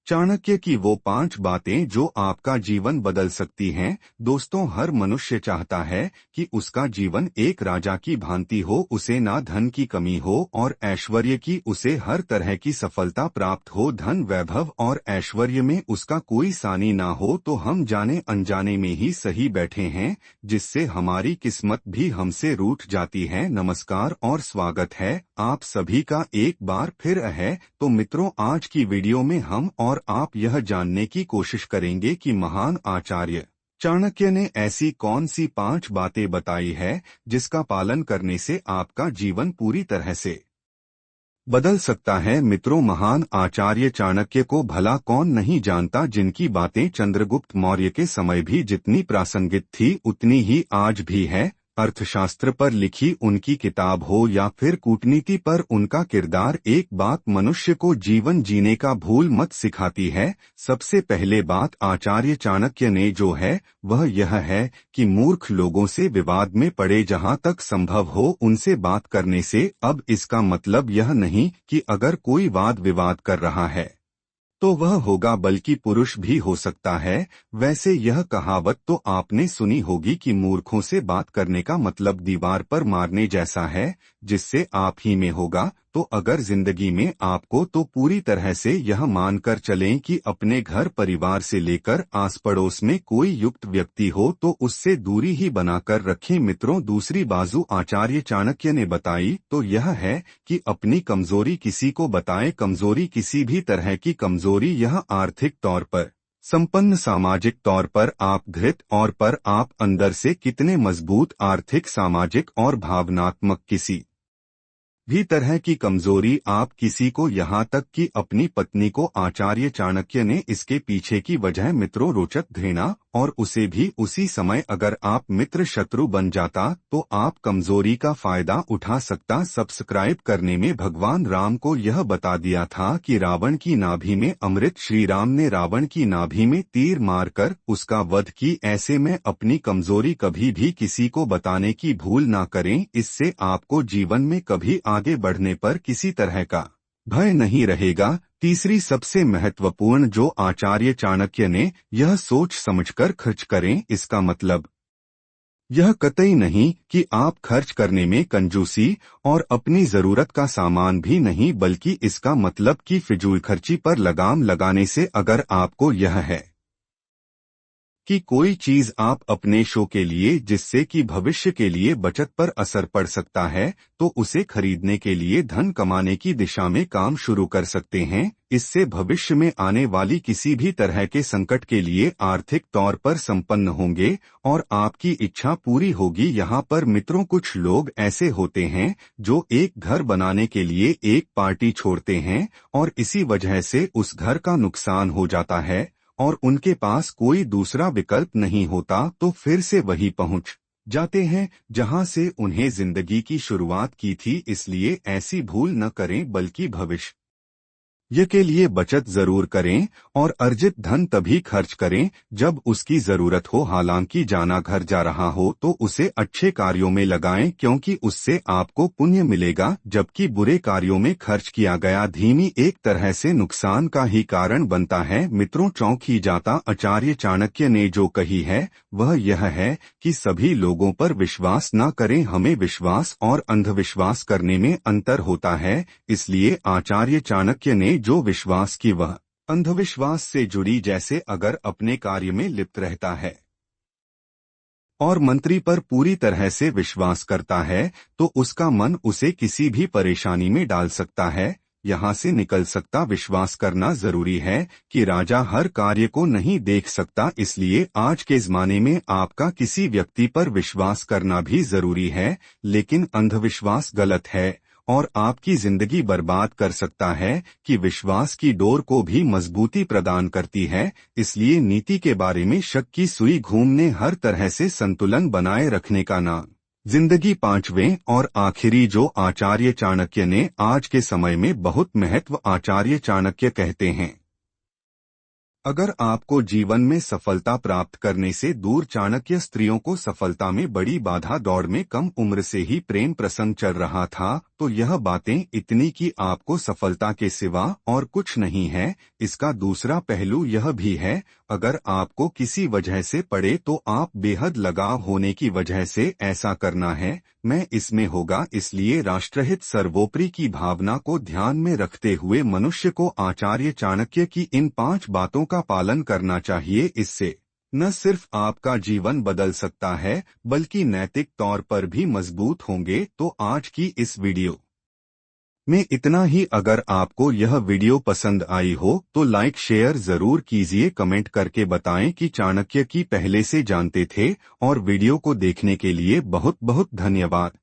चाणक्य की वो 5 बातें जो आपका जीवन बदल सकती हैं। दोस्तों, हर मनुष्य चाहता है कि उसका जीवन एक राजा की भांति हो, उसे ना धन की कमी हो और ऐश्वर्य की, उसे हर तरह की सफलता प्राप्त हो, धन वैभव और ऐश्वर्य में उसका कोई सानी ना हो। तो हम जाने अनजाने में ही सही बैठे हैं, जिससे हमारी किस्मत भी हमसे रूठ जाती है। नमस्कार और स्वागत है आप सभी का एक बार फिर है। तो मित्रों, आज की वीडियो में हम और आप यह जानने की कोशिश करेंगे कि महान आचार्य चाणक्य ने ऐसी कौन सी 5 बातें बताई है जिसका पालन करने से आपका जीवन पूरी तरह से बदल सकता है। मित्रों, महान आचार्य चाणक्य को भला कौन नहीं जानता, जिनकी बातें चंद्रगुप्त मौर्य के समय भी जितनी प्रासंगिक थी उतनी ही आज भी है। अर्थशास्त्र पर लिखी उनकी किताब हो या फिर कूटनीति पर उनका किरदार, एक बात मनुष्य को जीवन जीने का भूल मत सिखाती है। सबसे पहले बात आचार्य चाणक्य ने जो है वह यह है कि मूर्ख लोगों से विवाद में पड़े, जहां तक संभव हो उनसे बात करने से। अब इसका मतलब यह नहीं कि अगर कोई वाद विवाद कर रहा है तो वह होगा, बल्कि पुरुष भी हो सकता है। वैसे यह कहावत तो आपने सुनी होगी कि मूर्खों से बात करने का मतलब दीवार पर मारने जैसा है, जिससे आप ही में होगा। तो अगर जिंदगी में आपको तो पूरी तरह से यह मानकर चलें कि अपने घर परिवार से लेकर आस पड़ोस में कोई युक्त व्यक्ति हो तो उससे दूरी ही बनाकर रखें। मित्रों, दूसरी बाजू आचार्य चाणक्य ने बताई तो यह है कि अपनी कमजोरी किसी को बताएं। कमजोरी किसी भी तरह की कमजोरी, यह आर्थिक तौर पर संपन्न, सामाजिक तौर पर आप धृत और पर आप अंदर से कितने मजबूत, आर्थिक, सामाजिक और भावनात्मक किसी भी तरह की कमजोरी आप किसी को, यहाँ तक कि अपनी पत्नी को। आचार्य चाणक्य ने इसके पीछे की वजह मित्रों रोचक घृणा और उसे भी उसी समय अगर आप मित्र शत्रु बन जाता तो आप कमजोरी का फायदा उठा सकता। सब्सक्राइब करने में भगवान राम को यह बता दिया था कि रावण की नाभि में अमृत, श्री राम ने रावण की नाभि में तीर मारकर उसका वध की। ऐसे में अपनी कमजोरी कभी भी किसी को बताने की भूल ना करें, इससे आपको जीवन में कभी आगे बढ़ने पर किसी तरह का भय नहीं रहेगा। तीसरी सबसे महत्वपूर्ण जो आचार्य चाणक्य ने, यह सोच समझकर खर्च करें। इसका मतलब यह कतई नहीं कि आप खर्च करने में कंजूसी और अपनी जरूरत का सामान भी नहीं, बल्कि इसका मतलब कि फिजूल खर्ची पर लगाम लगाने से अगर आपको यह है कि कोई चीज आप अपने शो के लिए, जिससे कि भविष्य के लिए बचत पर असर पड़ सकता है, तो उसे खरीदने के लिए धन कमाने की दिशा में काम शुरू कर सकते हैं। इससे भविष्य में आने वाली किसी भी तरह के संकट के लिए आर्थिक तौर पर संपन्न होंगे और आपकी इच्छा पूरी होगी। यहाँ पर मित्रों, कुछ लोग ऐसे होते हैं जो एक घर बनाने के लिए एक पार्टी छोड़ते हैं और इसी वजह से उस घर का नुकसान हो जाता है और उनके पास कोई दूसरा विकल्प नहीं होता, तो फिर से वही पहुंच जाते हैं जहां से उन्हें जिंदगी की शुरुआत की थी। इसलिए ऐसी भूल न करें, बल्कि भविष्य के लिए बचत जरूर करें और अर्जित धन तभी खर्च करें जब उसकी जरूरत हो। हालांकि जाना घर जा रहा हो तो उसे अच्छे कार्यों में लगाएं, क्योंकि उससे आपको पुण्य मिलेगा, जबकि बुरे कार्यों में खर्च किया गया धीमी एक तरह से नुकसान का ही कारण बनता है। मित्रों, चौंक ही जाता। आचार्य चाणक्य ने जो कही है वह यह है कि सभी लोगों पर विश्वास न करें। हमें विश्वास और अंधविश्वास करने में अंतर होता है। इसलिए आचार्य चाणक्य ने जो विश्वास की वह अंधविश्वास से जुड़ी, जैसे अगर अपने कार्य में लिप्त रहता है और मंत्री पर पूरी तरह से विश्वास करता है तो उसका मन उसे किसी भी परेशानी में डाल सकता है, यहाँ से निकल सकता। विश्वास करना जरूरी है कि राजा हर कार्य को नहीं देख सकता, इसलिए आज के जमाने में आपका किसी व्यक्ति पर विश्वास करना भी जरूरी है, लेकिन अंधविश्वास गलत है और आपकी जिंदगी बर्बाद कर सकता है कि विश्वास की डोर को भी मजबूती प्रदान करती है। इसलिए नीति के बारे में शक की सुई घूमने, हर तरह से संतुलन बनाए रखने का नाम जिंदगी। पांचवें और आखिरी जो आचार्य चाणक्य ने आज के समय में बहुत महत्व, आचार्य चाणक्य कहते हैं, अगर आपको जीवन में सफलता प्राप्त करने से दूर, चाणक्य स्त्रियों को सफलता में बड़ी बाधा, दौड़ में कम उम्र से ही प्रेम प्रसंग चल रहा था तो यह बातें इतनी कि आपको सफलता के सिवा और कुछ नहीं है। इसका दूसरा पहलू यह भी है, अगर आपको किसी वजह से पड़े तो आप बेहद लगाव होने की वजह से ऐसा करना है, मैं इसमें होगा, इसलिए राष्ट्रहित सर्वोपरि की भावना को ध्यान में रखते हुए मनुष्य को आचार्य चाणक्य की इन 5 बातों का पालन करना चाहिए। इससे न सिर्फ आपका जीवन बदल सकता है बल्कि नैतिक तौर पर भी मजबूत होंगे। तो आज की इस वीडियो में इतना ही। अगर आपको यह वीडियो पसंद आई हो तो लाइक शेयर जरूर कीजिए, कमेंट करके बताएं कि चाणक्य की पहले से जानते थे। और वीडियो को देखने के लिए बहुत बहुत धन्यवाद।